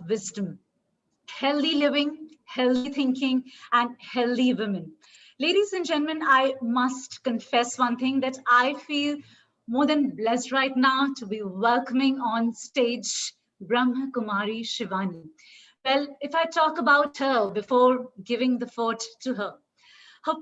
wisdom, healthy living, healthy thinking, and healthy women. Ladies and gentlemen, I must confess one thing that I feel more than blessed right now to be welcoming on stage Brahma Kumari Shivani. Well, if I talk about her before giving the fort to her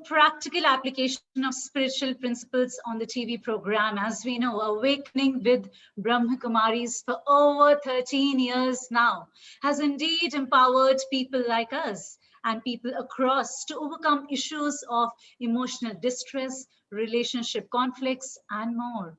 practical application of spiritual principles on the TV program, as we know, Awakening with Brahma Kumaris for over 13 years now, has indeed empowered people like us and people across to overcome issues of emotional distress, relationship conflicts, and more.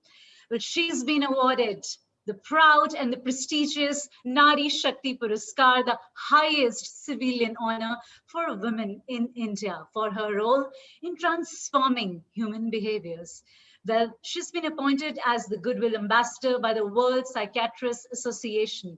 But she's been awarded the proud and the prestigious Nari Shakti Puraskar, the highest civilian honor for women in India, for her role in transforming human behaviors. Well, she's been appointed as the Goodwill Ambassador by the World Psychiatrists Association.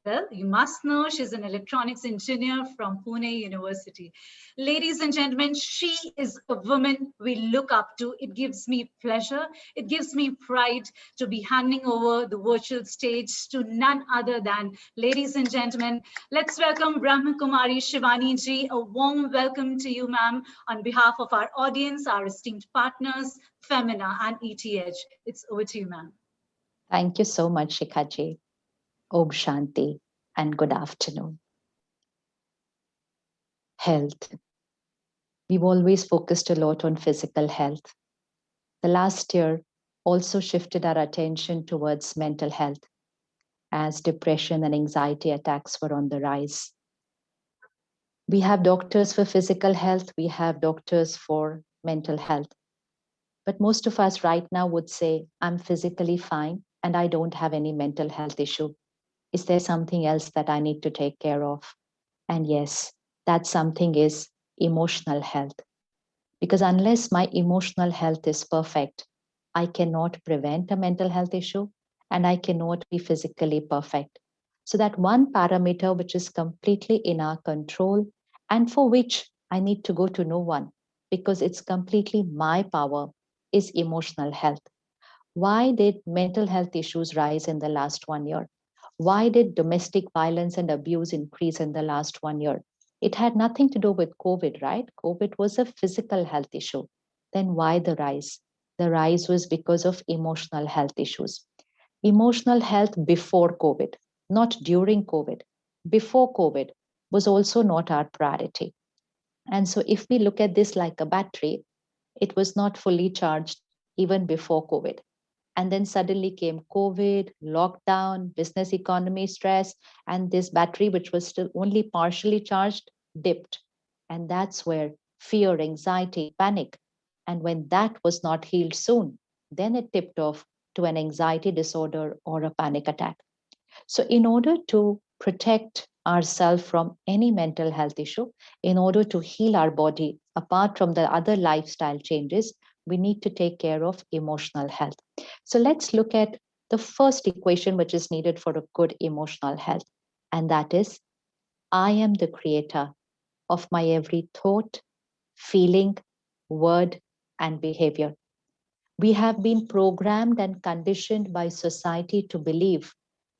Well, you must know she's an electronics engineer from Pune University. Ladies and gentlemen, she is a woman we look up to. It gives me pleasure. It gives me pride to be handing over the virtual stage to none other than, ladies and gentlemen, let's welcome Brahma Kumari Shivani ji. A warm welcome to you, ma'am, on behalf of our audience, our esteemed partners, Femina and ETH. It's over to you, ma'am. Thank you so much, Shikhaji. Om Shanti and good afternoon. Health. We've always focused a lot on physical health. The last year also shifted our attention towards mental health as depression and anxiety attacks were on the rise. We have doctors for physical health, we have doctors for mental health. But most of us right now would say, I'm physically fine and I don't have any mental health issue. Is there something else that I need to take care of? And yes, that something is emotional health. Because unless my emotional health is perfect, I cannot prevent a mental health issue and I cannot be physically perfect. So that one parameter which is completely in our control and for which I need to go to no one because it's completely my power is emotional health. Why did mental health issues rise in the last 1 year? Why did domestic violence and abuse increase in the last 1 year? It had nothing to do with COVID, right? COVID was a physical health issue. Then why the rise? The rise was because of emotional health issues. Emotional health before COVID, not during COVID, before COVID was also not our priority. And so if we look at this like a battery, it was not fully charged even before COVID. And then suddenly came COVID, lockdown, business economy stress, and this battery, which was still only partially charged, dipped. And that's where fear, anxiety, panic. And when that was not healed soon, then it tipped off to an anxiety disorder or a panic attack. So, in order to protect ourselves from any mental health issue, in order to heal our body, apart from the other lifestyle changes, we need to take care of emotional health. So, let's look at the first equation which is needed for a good emotional health, and that is I am the creator of my every thought, feeling, word, and behavior. We have been programmed and conditioned by society to believe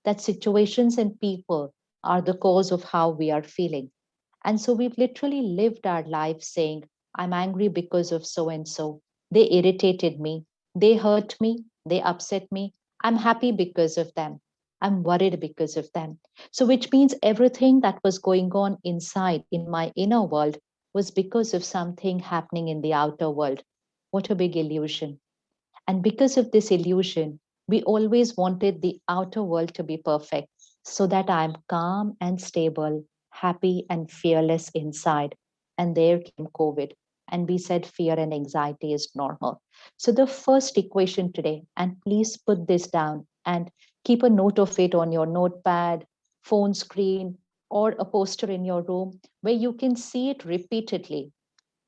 that situations and people are the cause of how we are feeling. And so we've literally lived our life saying, I'm angry because of so and so. They irritated me. They hurt me. They upset me. I'm happy because of them. I'm worried because of them. So, which means everything that was going on inside in my inner world was because of something happening in the outer world. What a big illusion. And because of this illusion, we always wanted the outer world to be perfect so that I'm calm and stable, happy and fearless inside. And there came COVID. And we said fear and anxiety is normal. So, the first equation today, and please put this down and keep a note of it on your notepad, phone screen, or a poster in your room where you can see it repeatedly.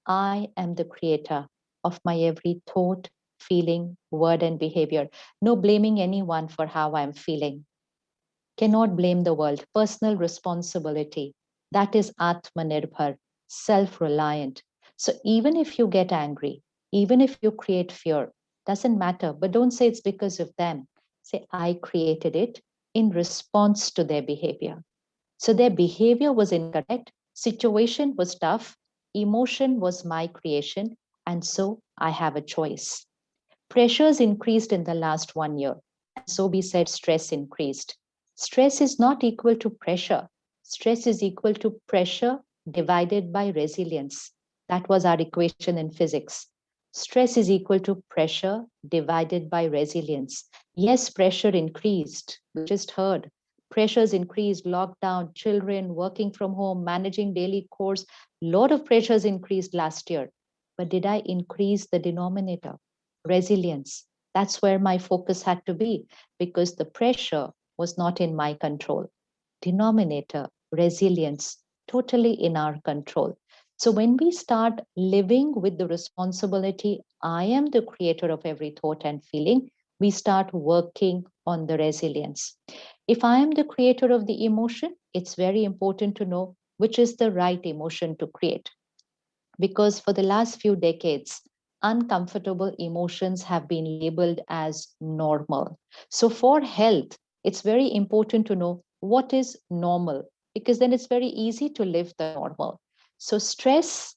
I am the creator of my every thought, feeling, word, and behavior. No blaming anyone for how I'm feeling. Cannot blame the world. Personal responsibility. That is Atmanirbhar, self reliant. So even if you get angry, even if you create fear, doesn't matter. But don't say it's because of them. Say, I created it. in response to their behavior. So their behavior was incorrect, situation was tough, emotion was my creation, and so I have a choice. Pressures increased in the last 1 year, and so we said stress increased. Stress is not equal to pressure. Stress is equal to pressure divided by resilience. That was our equation in physics. Stress is equal to pressure divided by resilience. Yes, pressure increased. We just heard. Pressures increased, lockdown, children, working from home, managing daily chores. Lot of pressures increased last year. But did I increase the denominator? Resilience. That's where my focus had to be because the pressure was not in my control. Denominator, resilience, totally in our control. So when we start living with the responsibility, I am the creator of every thought and feeling, we start working on the resilience. If I am the creator of the emotion, it's very important to know which is the right emotion to create because for the last few decades, uncomfortable emotions have been labeled as normal. So, for health, it's very important to know what is normal because then it's very easy to live the normal. So, stress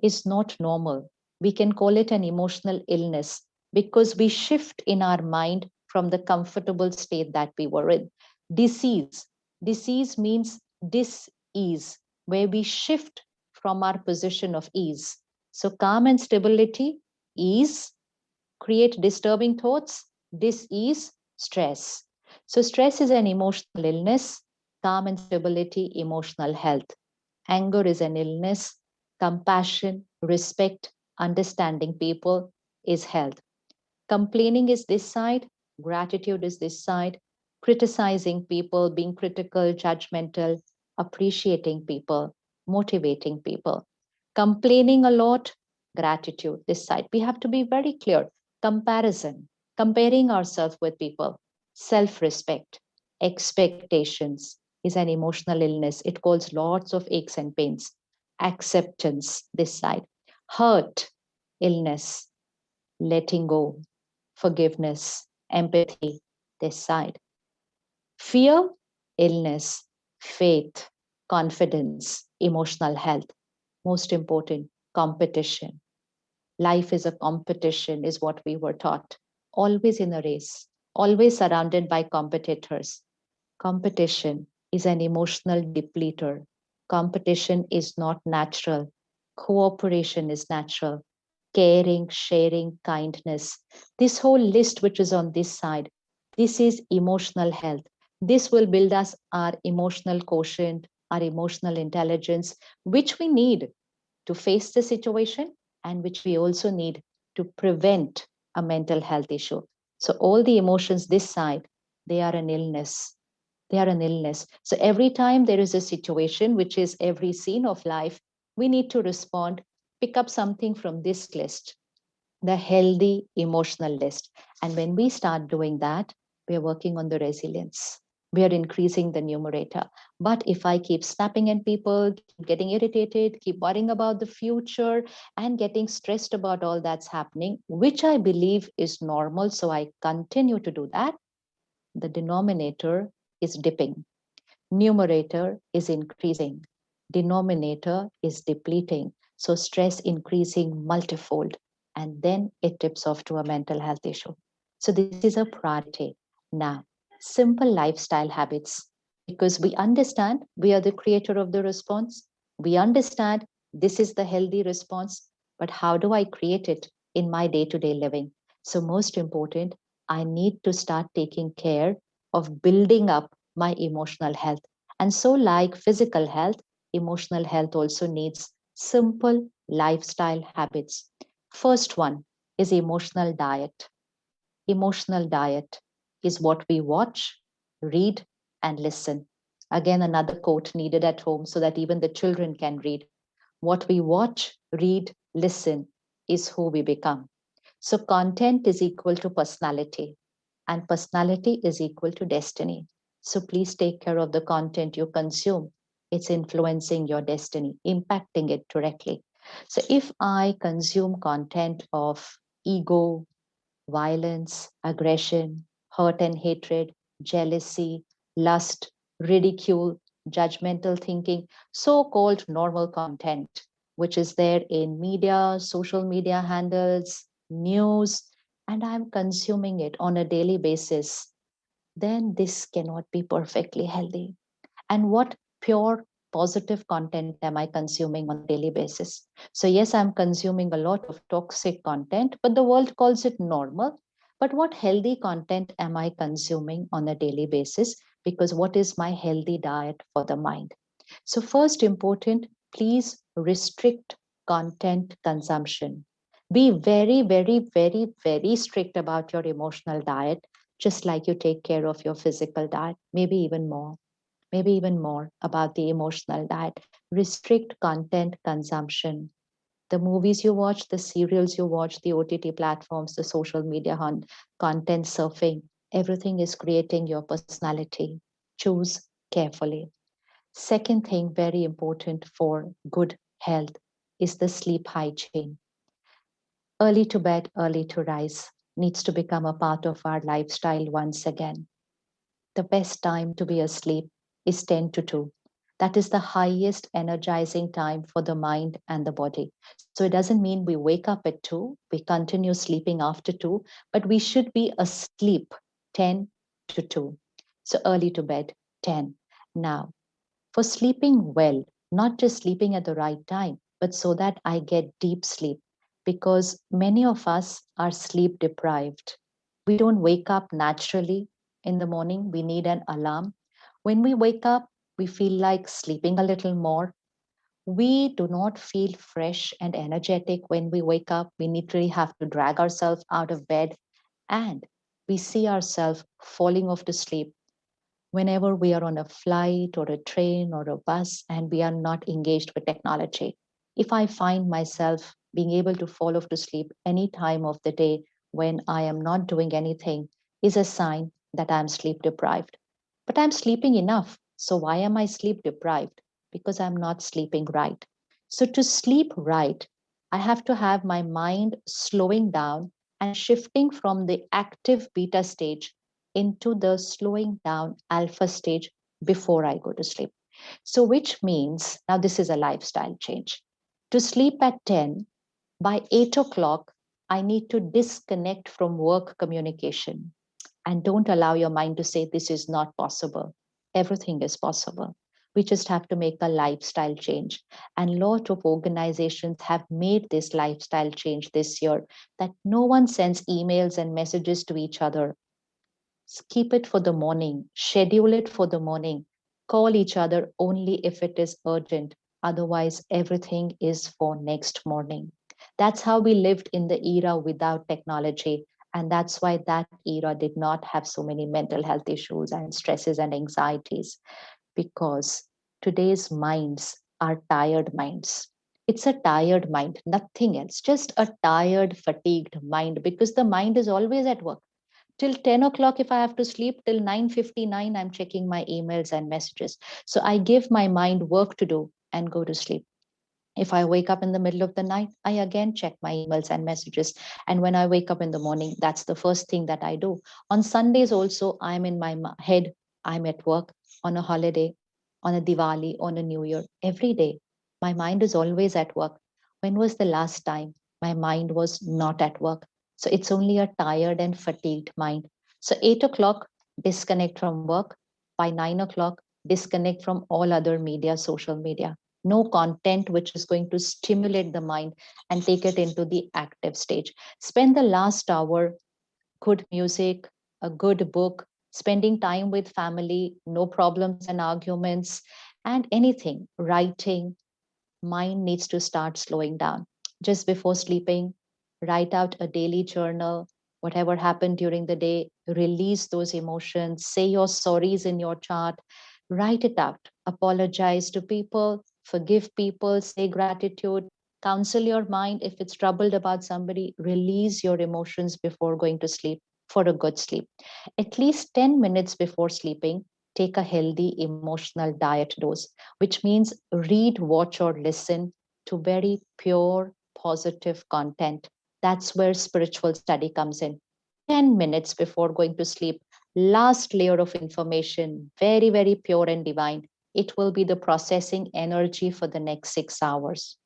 is not normal. We can call it an emotional illness because we shift in our mind from the comfortable state that we were in. Disease. Disease means dis-ease, where we shift from our position of ease. So, calm and stability, ease, create disturbing thoughts, dis-ease, stress. So, stress is an emotional illness, calm and stability, emotional health. Anger is an illness, compassion, respect, understanding people is health. Complaining is this side, gratitude is this side, criticizing people, being critical, judgmental, appreciating people, motivating people. Complaining a lot, gratitude this side. We have to be very clear. Comparison, comparing ourselves with people, self respect, expectations is an emotional illness. It causes lots of aches and pains. Acceptance this side. Hurt, illness, letting go, forgiveness, empathy, this side. Fear, illness, faith, confidence, emotional health. Most important, competition. Life is a competition, is what we were taught. Always in a race, always surrounded by competitors. Competition is an emotional depleter. Competition is not natural. Cooperation is natural. Caring, sharing, kindness. This whole list, which is on this side, this is emotional health. This will build us our emotional quotient, our emotional intelligence, which we need to face the situation and which we also need to prevent a mental health issue. So, all the emotions this side, they are an illness. They are an illness. So, every time there is a situation, which is every scene of life, we need to respond, pick up something from this list, the healthy emotional list. And when we start doing that, we are working on the resilience. We are increasing the numerator. But if I keep snapping at people, keep getting irritated, keep worrying about the future, and getting stressed about all that's happening, which I believe is normal, so I continue to do that, the denominator is dipping, numerator is increasing, denominator is depleting. So stress increasing multifold, and then it tips off to a mental health issue. So this is a priority. Now, simple lifestyle habits, because we understand we are the creator of the response. We understand this is the healthy response, but how do I create it in my day-to-day living? So most important, I need to start taking care of building up my emotional health. And so, like physical health, emotional health also needs simple lifestyle habits. First one is emotional diet. Emotional diet is what we watch, read, and listen. Again, another quote needed at home so that even the children can read. What we watch, read, listen is who we become. So, content is equal to personality, and personality is equal to destiny. So, please take care of the content you consume. It's influencing your destiny, impacting it directly. So, if I consume content of ego, violence, aggression, hurt and hatred, jealousy, lust, ridicule, judgmental thinking, so called normal content, which is there in media, social media handles, news, and I'm consuming it on a daily basis, then this cannot be perfectly healthy. And what pure positive content am I consuming on a daily basis? So, yes, I'm consuming a lot of toxic content, but the world calls it normal. But what healthy content am I consuming on a daily basis? Because what is my healthy diet for the mind? So, first important, please restrict content consumption. Be very, very, very, very strict about your emotional diet, just like you take care of your physical diet, maybe even more about the emotional diet. Restrict content consumption. The movies you watch, the serials you watch, the OTT platforms, the social media content surfing, everything is creating your personality. Choose carefully. Second thing, very important for good health, is the sleep hygiene. Early to bed, early to rise needs to become a part of our lifestyle once again. The best time to be asleep is 10 to 2. That is the highest energizing time for the mind and the body. So it doesn't mean we wake up at 2, we continue sleeping after 2, but we should be asleep 10 to 2. So early to bed, 10. Now, for sleeping well, not just sleeping at the right time, but so that I get deep sleep. Because many of us are sleep deprived. We don't wake up naturally in the morning, we need an alarm. When we wake up, we feel like sleeping a little more. We do not feel fresh and energetic when we wake up. We literally have to drag ourselves out of bed, and we see ourselves falling off to sleep whenever we are on a flight or a train or a bus and we are not engaged with technology. If I find myself being able to fall off to sleep any time of the day when I am not doing anything, is a sign that I'm sleep deprived. But I'm sleeping enough. So why am I sleep deprived? Because I'm not sleeping right. So to sleep right, I have to have my mind slowing down and shifting from the active beta stage into the slowing down alpha stage before I go to sleep. So, which means now this is a lifestyle change. To sleep at 10, by 8 o'clock, I need to disconnect from work communication. And don't allow your mind to say this is not possible. Everything is possible. We just have to make a lifestyle change. And a lot of organizations have made this lifestyle change this year, that no one sends emails and messages to each other. Keep it for the morning, schedule it for the morning, call each other only if it is urgent. Otherwise, everything is for next morning. That's how we lived in the era without technology. And that's why that era did not have so many mental health issues and stresses and anxieties, because today's minds are tired minds. It's a tired mind, nothing else, just a tired, fatigued mind, because the mind is always at work. Till 10 o'clock, if I have to sleep, till 9:59, I'm checking my emails and messages. So I give my mind work to do and go to sleep. If I wake up in the middle of the night, I again check my emails and messages. And when I wake up in the morning, that's the first thing that I do. On Sundays, also, I'm in my head, I'm at work, on a holiday, on a Diwali, on a New Year, every day. My mind is always at work. When was the last time my mind was not at work? So it's only a tired and fatigued mind. So 8 o'clock, disconnect from work. By 9 o'clock, disconnect from all other media, social media. No content which is going to stimulate the mind and take it into the active stage. Spend the last hour, good music, a good book, spending time with family, no problems and arguments, and anything, writing. Mind needs to start slowing down. Just before sleeping, write out a daily journal. Whatever happened during the day, release those emotions, say your sorries in your chart, write it out, apologize to people, forgive people, say gratitude, counsel your mind. If it's troubled about somebody, release your emotions before going to sleep for a good sleep. At least 10 minutes before sleeping, take a healthy emotional diet dose, which means read, watch, or listen to very pure, positive content. That's where spiritual study comes in. 10 minutes before going to sleep, last layer of information, very, very pure and divine. It will be the processing energy for the next 6 hours.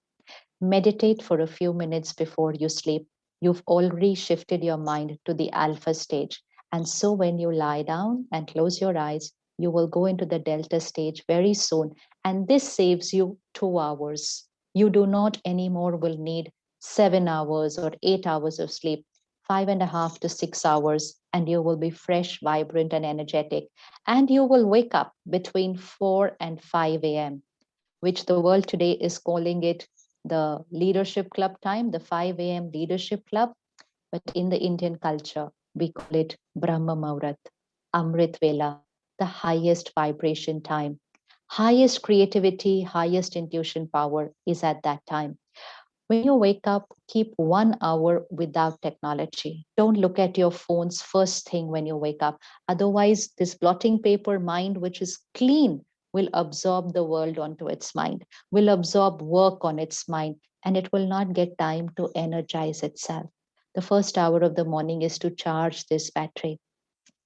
Meditate for a few minutes before you sleep. You've already shifted your mind to the alpha stage. And so when you lie down and close your eyes, you will go into the delta stage very soon. And this saves you 2 hours. You do not anymore will need 7 hours or 8 hours of sleep, 5.5 to 6 hours, and you will be fresh, vibrant, and energetic. And you will wake up between 4 and 5 a.m., which the world today is calling it the leadership club time, the 5 a.m. leadership club. But in the Indian culture, we call it Brahma Muhurat, Amrit Vela, the highest vibration time. Highest creativity, highest intuition power is at that time. When you wake up, keep 1 hour without technology. Don't look at your phones first thing when you wake up. Otherwise, this blotting paper mind, which is clean, will absorb the world onto its mind, will absorb work on its mind, and it will not get time to energize itself. The first hour of the morning is to charge this battery.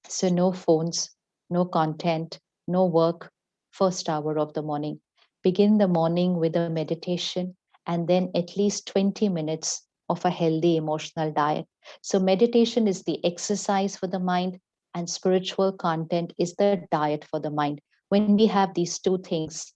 So, no phones, no content, no work, first hour of the morning. Begin the morning with a meditation and then at least 20 minutes of a healthy emotional diet. So, meditation is the exercise for the mind, and spiritual content is the diet for the mind. When we have these two things,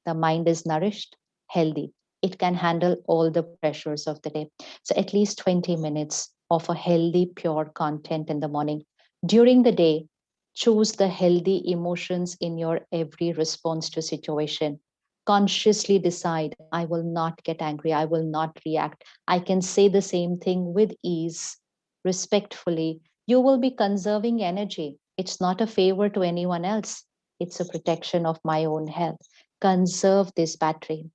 the mind is nourished, healthy. It can handle all the pressures of the day. So, at least 20 minutes of a healthy, pure content in the morning. During the day, choose the healthy emotions in your every response to situation. Consciously decide, I will not get angry, I will not react. I can say the same thing with ease, respectfully. You will be conserving energy. It's not a favor to anyone else. It's a protection of my own health. Conserve this battery.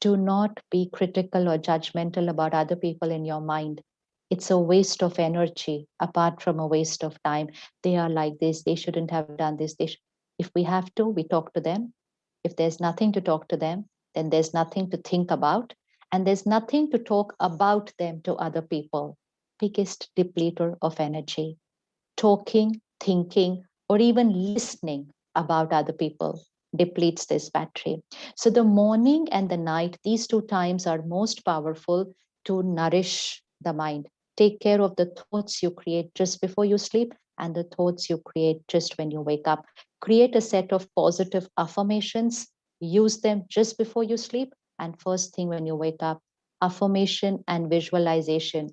Do not be critical or judgmental about other people in your mind. It's a waste of energy apart from a waste of time. They are like this, they shouldn't have done this. If we have to, we talk to them. If there's nothing to talk to them, then there's nothing to think about, and there's nothing to talk about them to other people. Biggest depleter of energy. Talking, thinking, or even listening about other people depletes this battery. So the morning and the night, these two times are most powerful to nourish the mind. Take care of the thoughts you create just before you sleep and the thoughts you create just when you wake up. Create a set of positive affirmations, use them just before you sleep and first thing when you wake up. Affirmation and visualization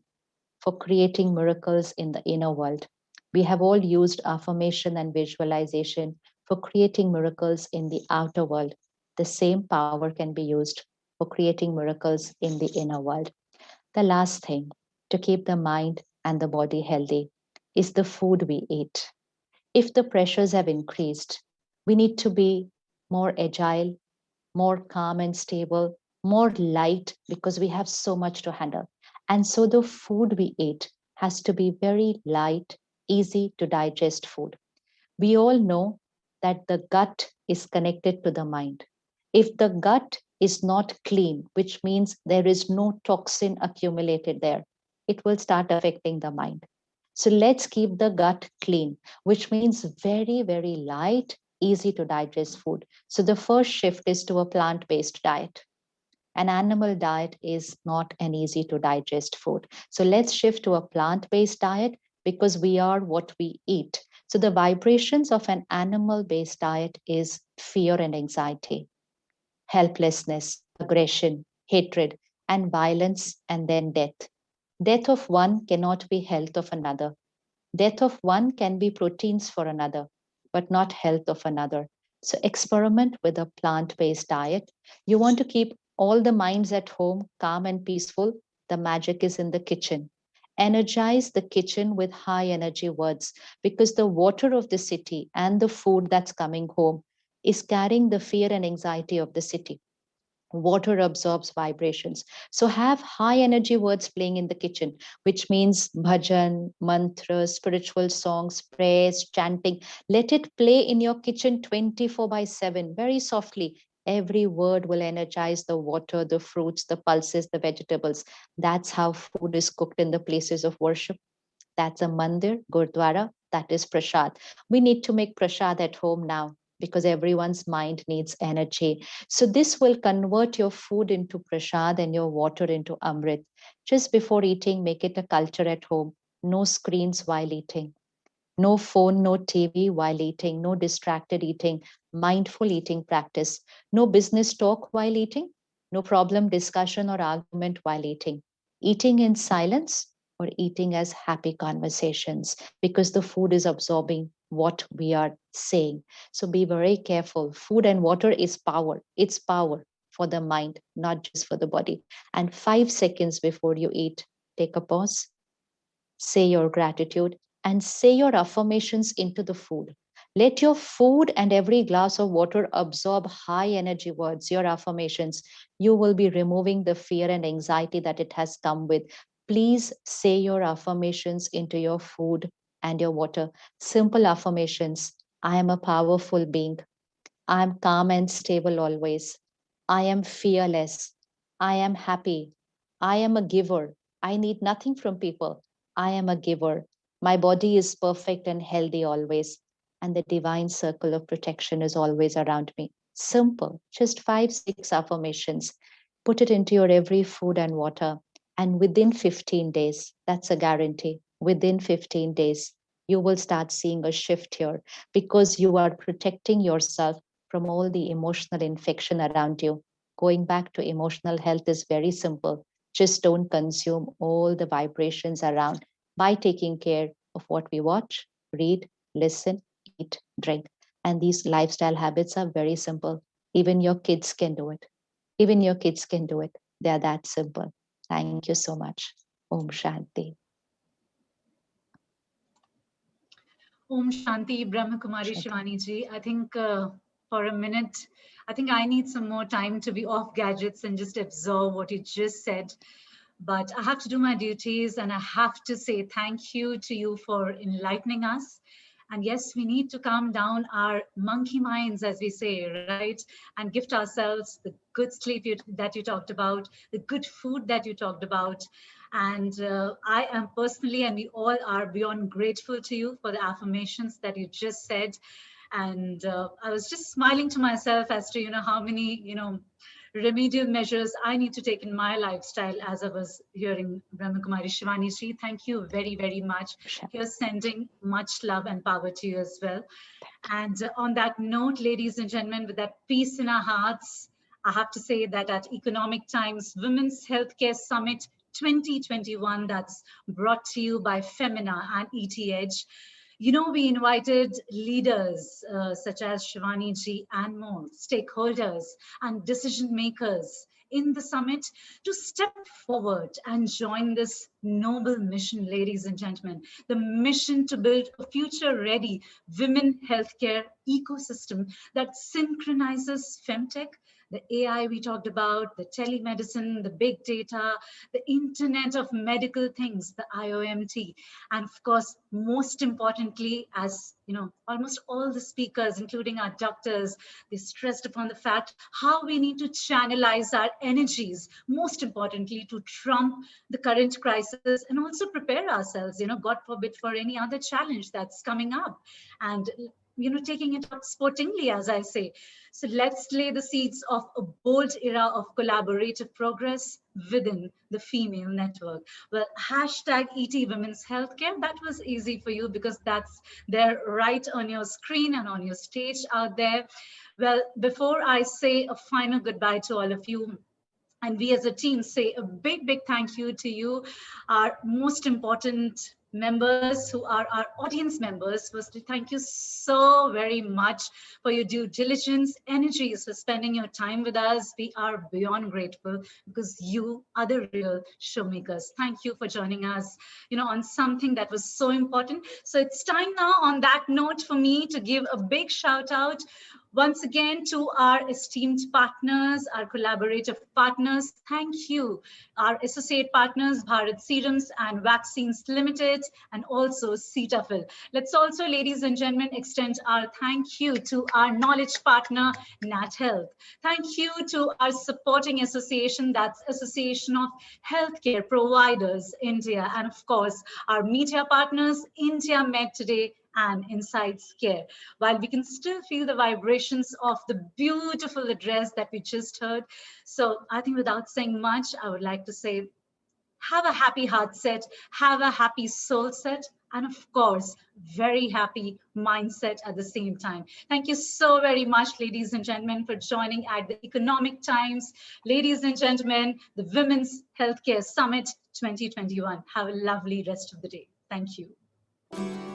for creating miracles in the inner world. We have all used affirmation and visualization for creating miracles in the outer world. The same power can be used for creating miracles in the inner world. The last thing to keep the mind and the body healthy is the food we eat. If the pressures have increased, we need to be more agile, more calm and stable, more light because we have so much to handle. And so the food we eat has to be very light, easy to digest food. We all know that the gut is connected to the mind. If the gut is not clean, which means there is no toxin accumulated there, it will start affecting the mind. So let's keep the gut clean, which means very, very light, easy to digest food. So the first shift is to a plant based diet. An animal diet is not an easy to digest food. So let's shift to a plant based diet because we are what we eat. So the vibrations of an animal based diet is fear and anxiety, helplessness, aggression, hatred, and violence, and then death. Death of one cannot be health of another. Death of one can be proteins for another, but not health of another. So experiment with a plant based diet. You want to keep all the minds at home calm and peaceful. The magic is in the kitchen. Energize the kitchen with high energy words because the water of the city and the food that's coming home is carrying the fear and anxiety of the city. Water absorbs vibrations. So have high energy words playing in the kitchen, which means bhajan, mantras, spiritual songs, prayers, chanting. Let it play in your kitchen 24 by 7, very softly. Every word will energize the water, the fruits, the pulses, the vegetables. That's how food is cooked in the places of worship. That's a mandir, gurdwara, that is prasad. We need to make prasad at home now because everyone's mind needs energy. So this will convert your food into prasad and your water into amrit. Just before eating, make it a culture at home. No screens while eating. No phone, no TV while eating, no distracted eating, mindful eating practice, no business talk while eating, no problem discussion or argument while eating. Eating in silence or eating as happy conversations because the food is absorbing what we are saying. So be very careful. Food and water is power. It's power for the mind, not just for the body. And 5 seconds before you eat, take a pause, say your gratitude, and say your affirmations into the food. Let your food and every glass of water absorb high energy words, your affirmations. You will be removing the fear and anxiety that it has come with. Please say your affirmations into your food and your water. Simple affirmations. I am a powerful being. I am calm and stable always. I am fearless. I am happy. I am a giver. I need nothing from people. I am a giver. My body is perfect and healthy always. And the divine circle of protection is always around me. Simple, just 5, 6 affirmations. Put it into your every food and water. And within 15 days, that's a guarantee. Within 15 days, you will start seeing a shift here because you are protecting yourself from all the emotional infection around you. Going back to emotional health is very simple. Just don't consume all the vibrations around by taking care of what we watch, read, listen, eat, drink. And these lifestyle habits are very simple. Even your kids can do it. Even your kids can do it. They are that simple. Thank you so much. Om Shanti. Om Shanti, Brahma Kumari Shanti. Shivani ji. I think for a minute, I think I need some more time to be off gadgets and just absorb what you just said. But I have to do my duties and I have to say thank you to you for enlightening us. And yes, we need to calm down our monkey minds, as we say, right? And gift ourselves the good sleep that you talked about, the good food that you talked about. And I am personally, and we all are beyond grateful to you for the affirmations that you just said. And I was just smiling to myself as to, how many, remedial measures I need to take in my lifestyle as I was hearing Brahma Kumari Shivani ji. Thank you very, very much. Here's sending much love and power to you as well. And on that note, ladies and gentlemen, with that peace in our hearts, I have to say that at Economic Times Women's Healthcare Summit 2021, that's brought to you by Femina and ETH. We invited leaders such as Shivani ji and more, stakeholders and decision makers in the summit to step forward and join this noble mission, ladies and gentlemen, the mission to build a future-ready women healthcare ecosystem that synchronizes femtech, the AI we talked about, the telemedicine, the big data, the Internet of Medical Things, the IOMT, and of course, most importantly, as almost all the speakers, including our doctors, they stressed upon the fact how we need to channelize our energies, most importantly, to trump the current crisis and also prepare ourselves, God forbid, for any other challenge that's coming up. And taking it up sportingly, as I say. So let's lay the seeds of a bold era of collaborative progress within the female network. Well, hashtag ET Women's Healthcare, that was easy for you because that's there right on your screen and on your stage out there. Well, before I say a final goodbye to all of you, and we as a team say a big, big thank you to you, our most important members who are our audience members. Firstly, thank you so very much for your due diligence, energies, for spending your time with us. We are beyond grateful because you are the real showmakers. Thank you for joining us, on something that was so important. So it's time now on that note for me to give a big shout out Once again, to our esteemed partners, our collaborative partners, thank you. Our associate partners, Bharat Serums and Vaccines Limited, and also Cetaphil. Let's also, ladies and gentlemen, extend our thank you to our knowledge partner, Nat Health. Thank you to our supporting association, that's Association of Healthcare Providers India, and of course, our media partners, India Med Today and Insights Care. While we can still feel the vibrations of the beautiful address that we just heard. So I think without saying much, I would like to say, have a happy heart set, have a happy soul set, and of course, very happy mindset at the same time. Thank you so very much, ladies and gentlemen, for joining at the Economic Times. Ladies and gentlemen, the Women's Healthcare Summit 2021. Have a lovely rest of the day. Thank you.